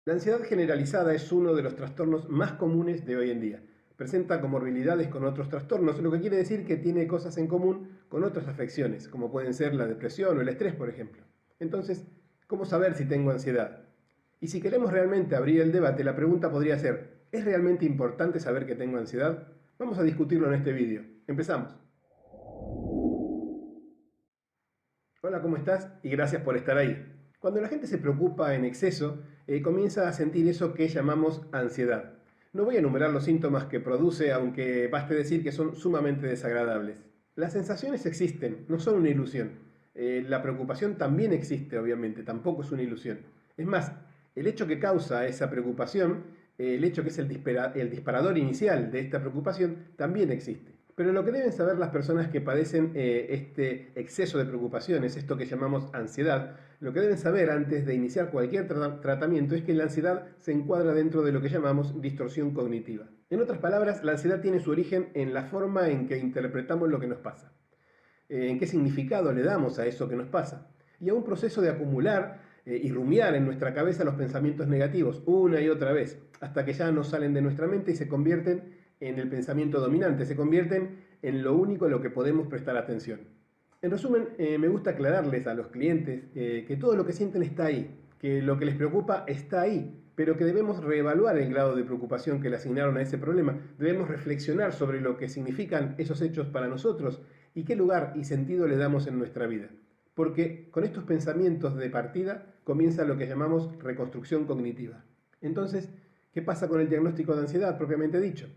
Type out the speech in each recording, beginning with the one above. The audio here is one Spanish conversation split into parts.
La ansiedad generalizada es uno de los trastornos más comunes de hoy en día. Presenta comorbilidades con otros trastornos, lo que quiere decir que tiene cosas en común con otras afecciones, como pueden ser la depresión o el estrés, por ejemplo. Entonces, ¿cómo saber si tengo ansiedad? Y si queremos realmente abrir el debate, la pregunta podría ser, ¿es realmente importante saber que tengo ansiedad? Vamos a discutirlo en este vídeo. Empezamos. Hola, ¿cómo estás? Y gracias por estar ahí. Cuando la gente se preocupa en exceso, comienza a sentir eso que llamamos ansiedad. No voy a enumerar los síntomas que produce, aunque baste decir que son sumamente desagradables. Las sensaciones existen, no son una ilusión. La preocupación también existe, obviamente, tampoco es una ilusión. Es más, el hecho que causa esa preocupación, el hecho que es el disparador inicial de esta preocupación, también existe. Pero lo que deben saber las personas que padecen este exceso de preocupaciones, esto que llamamos ansiedad, lo que deben saber antes de iniciar cualquier tratamiento es que la ansiedad se encuadra dentro de lo que llamamos distorsión cognitiva. En otras palabras, la ansiedad tiene su origen en la forma en que interpretamos lo que nos pasa, en qué significado le damos a eso que nos pasa, y a un proceso de acumular y rumiar en nuestra cabeza los pensamientos negativos una y otra vez, hasta que ya no salen de nuestra mente y se convierten en el pensamiento dominante, se convierten en lo único a lo que podemos prestar atención. En resumen, me gusta aclararles a los clientes que todo lo que sienten está ahí, que lo que les preocupa está ahí, pero que debemos reevaluar el grado de preocupación que le asignaron a ese problema, debemos reflexionar sobre lo que significan esos hechos para nosotros y qué lugar y sentido le damos en nuestra vida. Porque con estos pensamientos de partida comienza lo que llamamos reconstrucción cognitiva. Entonces, ¿qué pasa con el diagnóstico de ansiedad propiamente dicho?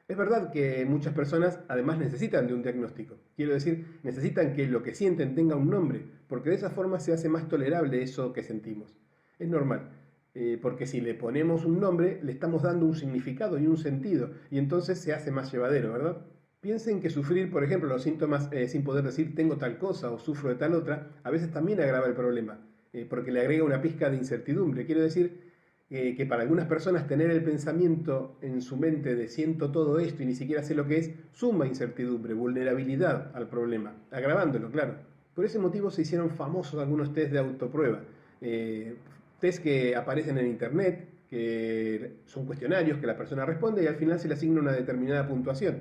Es verdad que muchas personas además necesitan de un diagnóstico. Quiero decir, necesitan que lo que sienten tenga un nombre, porque de esa forma se hace más tolerable eso que sentimos. Es normal, porque si le ponemos un nombre, le estamos dando un significado y un sentido, y entonces se hace más llevadero, ¿verdad? Piensen que sufrir, por ejemplo, los síntomas sin poder decir tengo tal cosa o sufro de tal otra, a veces también agrava el problema, porque le agrega una pizca de incertidumbre. Quiero decir, que para algunas personas tener el pensamiento en su mente de siento todo esto y ni siquiera sé lo que es, suma incertidumbre, vulnerabilidad al problema, agravándolo, claro. Por ese motivo se hicieron famosos algunos test de autoprueba, test que aparecen en internet, que son cuestionarios que la persona responde y al final se le asigna una determinada puntuación.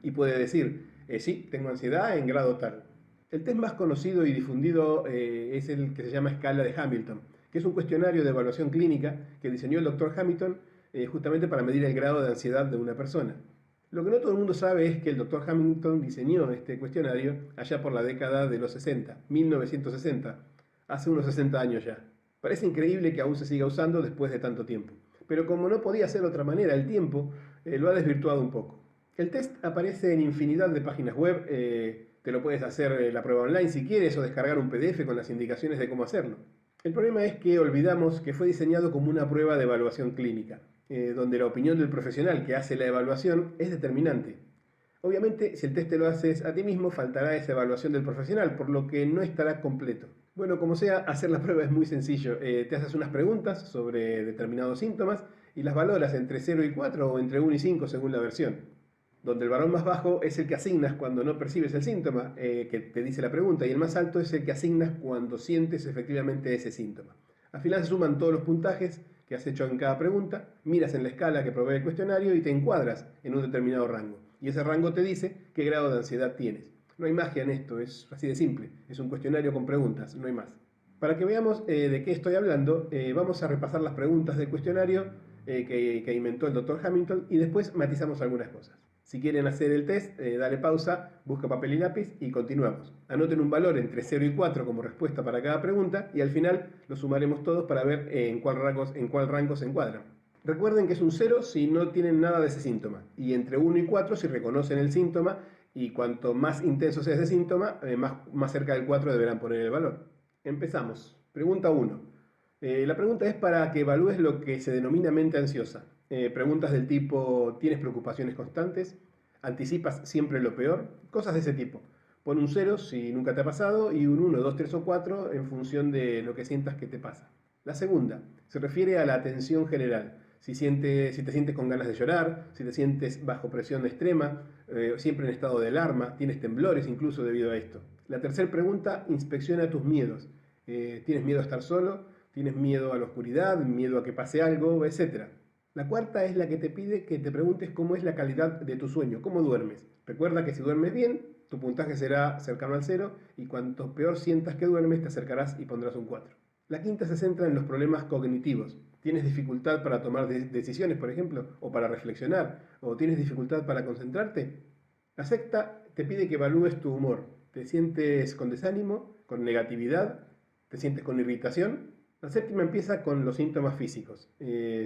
Y puede decir, sí, tengo ansiedad en grado tal. El test más conocido y difundido es el que se llama escala de Hamilton, que es un cuestionario de evaluación clínica que diseñó el doctor Hamilton justamente para medir el grado de ansiedad de una persona. Lo que no todo el mundo sabe es que el doctor Hamilton diseñó este cuestionario allá por la década de los 60, 1960, hace unos 60 años ya. Parece increíble que aún se siga usando después de tanto tiempo. Pero como no podía ser de otra manera, el tiempo lo ha desvirtuado un poco. El test aparece en infinidad de páginas web, te lo puedes hacer la prueba online si quieres o descargar un PDF con las indicaciones de cómo hacerlo. El problema es que olvidamos que fue diseñado como una prueba de evaluación clínica, donde la opinión del profesional que hace la evaluación es determinante. Obviamente, si el test te lo haces a ti mismo, faltará esa evaluación del profesional, por lo que no estará completo. Bueno, como sea, hacer la prueba es muy sencillo. Te haces unas preguntas sobre determinados síntomas y las valoras entre 0 y 4 o entre 1 y 5 según la versión. Donde el valor más bajo es el que asignas cuando no percibes el síntoma que te dice la pregunta y el más alto es el que asignas cuando sientes efectivamente ese síntoma. Al final se suman todos los puntajes que has hecho en cada pregunta, miras en la escala que provee el cuestionario y te encuadras en un determinado rango. Y ese rango te dice qué grado de ansiedad tienes. No hay magia en esto, es así de simple. Es un cuestionario con preguntas, no hay más. Para que veamos de qué estoy hablando, vamos a repasar las preguntas del cuestionario que inventó el doctor Hamilton y después matizamos algunas cosas. Si quieren hacer el test, dale pausa, busca papel y lápiz y continuamos. Anoten un valor entre 0 y 4 como respuesta para cada pregunta y al final lo sumaremos todos para ver en cuál rango se encuadran. Recuerden que es un 0 si no tienen nada de ese síntoma y entre 1 y 4 si reconocen el síntoma y cuanto más intenso sea ese síntoma, más cerca del 4 deberán poner el valor. Empezamos. Pregunta 1. La pregunta es para que evalúes lo que se denomina mente ansiosa. Preguntas del tipo, ¿tienes preocupaciones constantes? ¿Anticipas siempre lo peor? Cosas de ese tipo. Pon un 0 si nunca te ha pasado y un 1, 2, 3 o 4 en función de lo que sientas que te pasa. La segunda se refiere a la atención general. Si te sientes con ganas de llorar, si te sientes bajo presión extrema, siempre en estado de alarma, tienes temblores incluso debido a esto. La tercera pregunta inspecciona tus miedos. ¿Tienes miedo a estar solo? Tienes miedo a la oscuridad, miedo a que pase algo, etc. La cuarta es la que te pide que te preguntes cómo es la calidad de tu sueño, cómo duermes. Recuerda que si duermes bien, tu puntaje será cercano al cero y cuanto peor sientas que duermes, te acercarás y pondrás un 4. La quinta se centra en los problemas cognitivos. ¿Tienes dificultad para tomar decisiones, por ejemplo, o para reflexionar, o tienes dificultad para concentrarte? La sexta te pide que evalúes tu humor. ¿Te sientes con desánimo, con negatividad? ¿Te sientes con irritación? La séptima empieza con los síntomas físicos.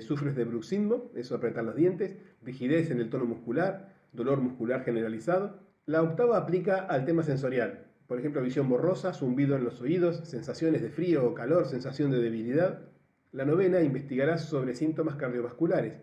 Sufres de bruxismo, eso apretar los dientes, rigidez en el tono muscular, dolor muscular generalizado. La octava aplica al tema sensorial. Por ejemplo, visión borrosa, zumbido en los oídos, sensaciones de frío o calor, sensación de debilidad. La novena investigará sobre síntomas cardiovasculares.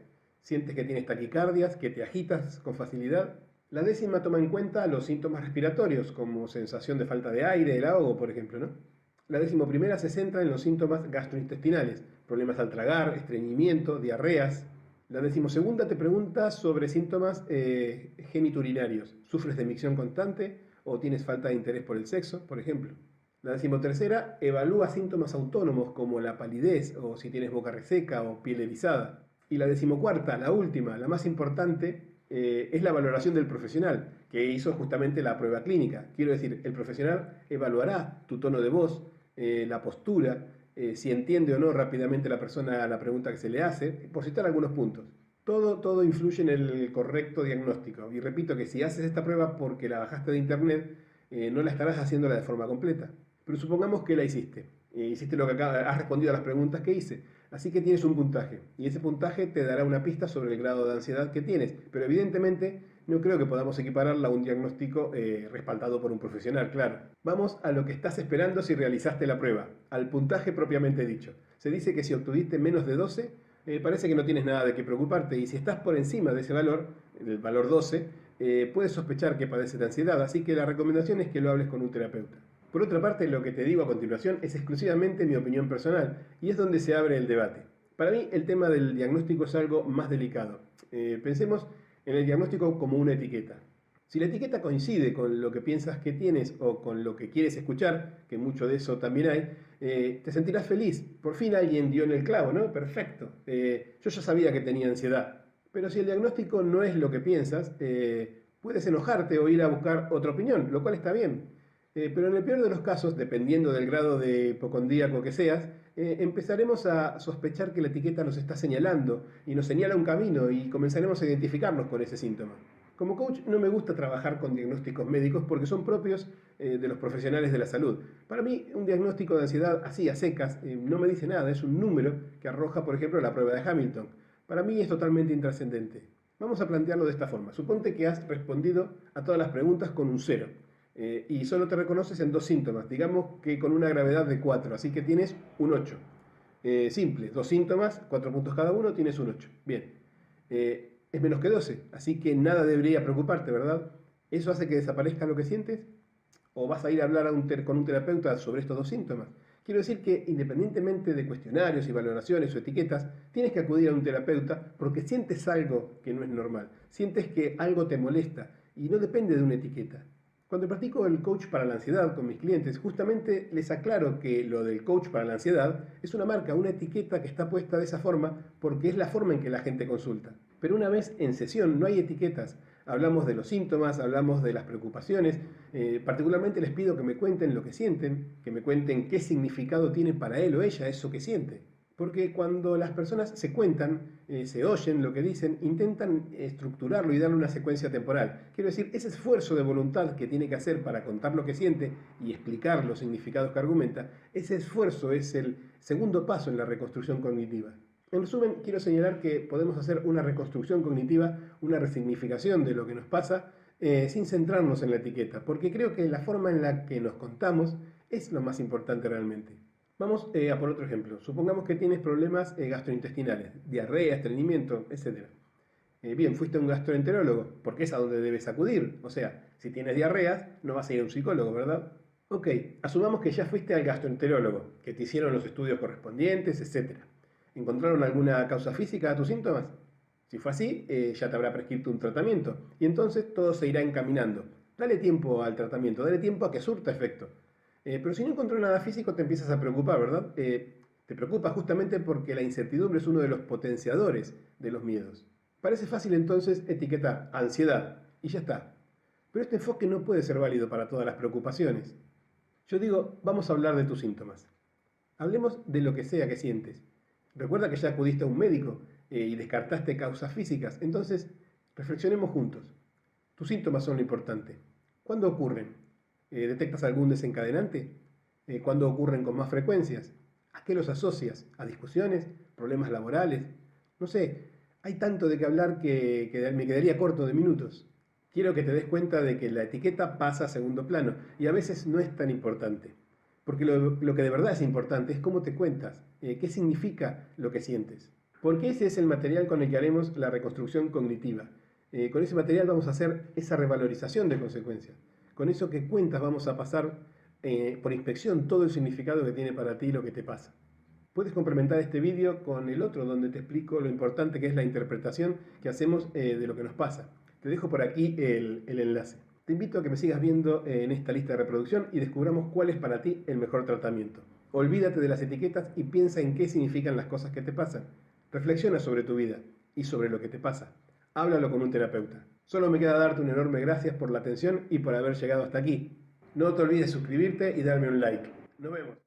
Sientes que tienes taquicardias, que te agitas con facilidad. La décima toma en cuenta los síntomas respiratorios, como sensación de falta de aire, el ahogo, por ejemplo, ¿no? La decimoprimera se centra en los síntomas gastrointestinales, problemas al tragar, estreñimiento, diarreas. La decimosegunda te pregunta sobre síntomas geniturinarios. ¿Sufres de micción constante o tienes falta de interés por el sexo, por ejemplo? La decimotercera evalúa síntomas autónomos como la palidez o si tienes boca reseca o piel erizada. Y la decimocuarta, la última, la más importante, es la valoración del profesional, que hizo justamente la prueba clínica. Quiero decir, el profesional evaluará tu tono de voz, la postura, si entiende o no rápidamente la persona la pregunta que se le hace, por citar algunos puntos. Todo influye en el correcto diagnóstico. Y repito que si haces esta prueba porque la bajaste de internet, no la estarás haciéndola de forma completa. Pero supongamos que la hiciste. Hiciste lo que has respondido a las preguntas que hice. Así que tienes un puntaje. Y ese puntaje te dará una pista sobre el grado de ansiedad que tienes. Pero evidentemente no creo que podamos equipararla a un diagnóstico respaldado por un profesional, claro. Vamos a lo que estás esperando si realizaste la prueba, al puntaje propiamente dicho. Se dice que si obtuviste menos de 12, parece que no tienes nada de qué preocuparte. Y si estás por encima de ese valor, el valor 12, puedes sospechar que padeces de ansiedad. Así que la recomendación es que lo hables con un terapeuta. Por otra parte, lo que te digo a continuación es exclusivamente mi opinión personal y es donde se abre el debate. Para mí, el tema del diagnóstico es algo más delicado. Pensemos en el diagnóstico como una etiqueta. Si la etiqueta coincide con lo que piensas que tienes o con lo que quieres escuchar, que mucho de eso también hay, te sentirás feliz. Por fin alguien dio en el clavo, ¿no? Perfecto. Yo ya sabía que tenía ansiedad. Pero si el diagnóstico no es lo que piensas, puedes enojarte o ir a buscar otra opinión, lo cual está bien. Pero en el peor de los casos, dependiendo del grado de hipocondríaco que seas, empezaremos a sospechar que la etiqueta nos está señalando y nos señala un camino y comenzaremos a identificarnos con ese síntoma. Como coach no me gusta trabajar con diagnósticos médicos porque son propios de los profesionales de la salud. Para mí un diagnóstico de ansiedad así a secas no me dice nada, es un número que arroja por ejemplo la prueba de Hamilton. Para mí es totalmente intrascendente. Vamos a plantearlo de esta forma. Suponte que has respondido a todas las preguntas con un 0. Y solo te reconoces en 2 síntomas, digamos que con una gravedad de 4, así que tienes un 8. Simple, 2 síntomas, 4 puntos cada uno, tienes un 8. Bien, es menos que 12, así que nada debería preocuparte, ¿verdad? ¿Eso hace que desaparezca lo que sientes? ¿O vas a ir a hablar con un terapeuta sobre estos 2 síntomas? Quiero decir que independientemente de cuestionarios y valoraciones o etiquetas, tienes que acudir a un terapeuta porque sientes algo que no es normal, sientes que algo te molesta y no depende de una etiqueta. Cuando practico el coach para la ansiedad con mis clientes, justamente les aclaro que lo del coach para la ansiedad es una marca, una etiqueta que está puesta de esa forma porque es la forma en que la gente consulta. Pero una vez en sesión no hay etiquetas, hablamos de los síntomas, hablamos de las preocupaciones, particularmente les pido que me cuenten lo que sienten, que me cuenten qué significado tiene para él o ella eso que siente. Porque cuando las personas se cuentan, se oyen lo que dicen, intentan estructurarlo y darle una secuencia temporal. Quiero decir, ese esfuerzo de voluntad que tiene que hacer para contar lo que siente y explicar los significados que argumenta, ese esfuerzo es el segundo paso en la reconstrucción cognitiva. En resumen, quiero señalar que podemos hacer una reconstrucción cognitiva, una resignificación de lo que nos pasa, sin centrarnos en la etiqueta, porque creo que la forma en la que nos contamos es lo más importante realmente. Vamos a por otro ejemplo. Supongamos que tienes problemas gastrointestinales, diarrea, estreñimiento, etc. Bien, fuiste a un gastroenterólogo, porque es a donde debes acudir. O sea, si tienes diarreas, no vas a ir a un psicólogo, ¿verdad? Ok, asumamos que ya fuiste al gastroenterólogo, que te hicieron los estudios correspondientes, etc. ¿Encontraron alguna causa física a tus síntomas? Si fue así, ya te habrá prescrito un tratamiento, y entonces todo se irá encaminando. Dale tiempo al tratamiento, dale tiempo a que surta efecto. Pero si no encontró nada físico te empiezas a preocupar, ¿verdad? Te preocupa justamente porque la incertidumbre es uno de los potenciadores de los miedos. Parece fácil entonces etiquetar ansiedad y ya está. Pero este enfoque no puede ser válido para todas las preocupaciones. Yo digo, vamos a hablar de tus síntomas. Hablemos de lo que sea que sientes. Recuerda que ya acudiste a un médico y descartaste causas físicas. Entonces, reflexionemos juntos. Tus síntomas son lo importante. ¿Cuándo ocurren? ¿Detectas algún desencadenante? ¿Cuándo ocurren con más frecuencias? ¿A qué los asocias? ¿A discusiones? ¿Problemas laborales? No sé, hay tanto de qué hablar que me quedaría corto de minutos. Quiero que te des cuenta de que la etiqueta pasa a segundo plano y a veces no es tan importante. Porque lo que de verdad es importante es cómo te cuentas, qué significa lo que sientes. Porque ese es el material con el que haremos la reconstrucción cognitiva. Con ese material vamos a hacer esa revalorización de consecuencias. Con eso que cuentas vamos a pasar por inspección todo el significado que tiene para ti lo que te pasa. Puedes complementar este vídeo con el otro donde te explico lo importante que es la interpretación que hacemos de lo que nos pasa. Te dejo por aquí el enlace. Te invito a que me sigas viendo en esta lista de reproducción y descubramos cuál es para ti el mejor tratamiento. Olvídate de las etiquetas y piensa en qué significan las cosas que te pasan. Reflexiona sobre tu vida y sobre lo que te pasa. Háblalo con un terapeuta. Solo me queda darte un enorme gracias por la atención y por haber llegado hasta aquí. No te olvides suscribirte y darme un like. Nos vemos.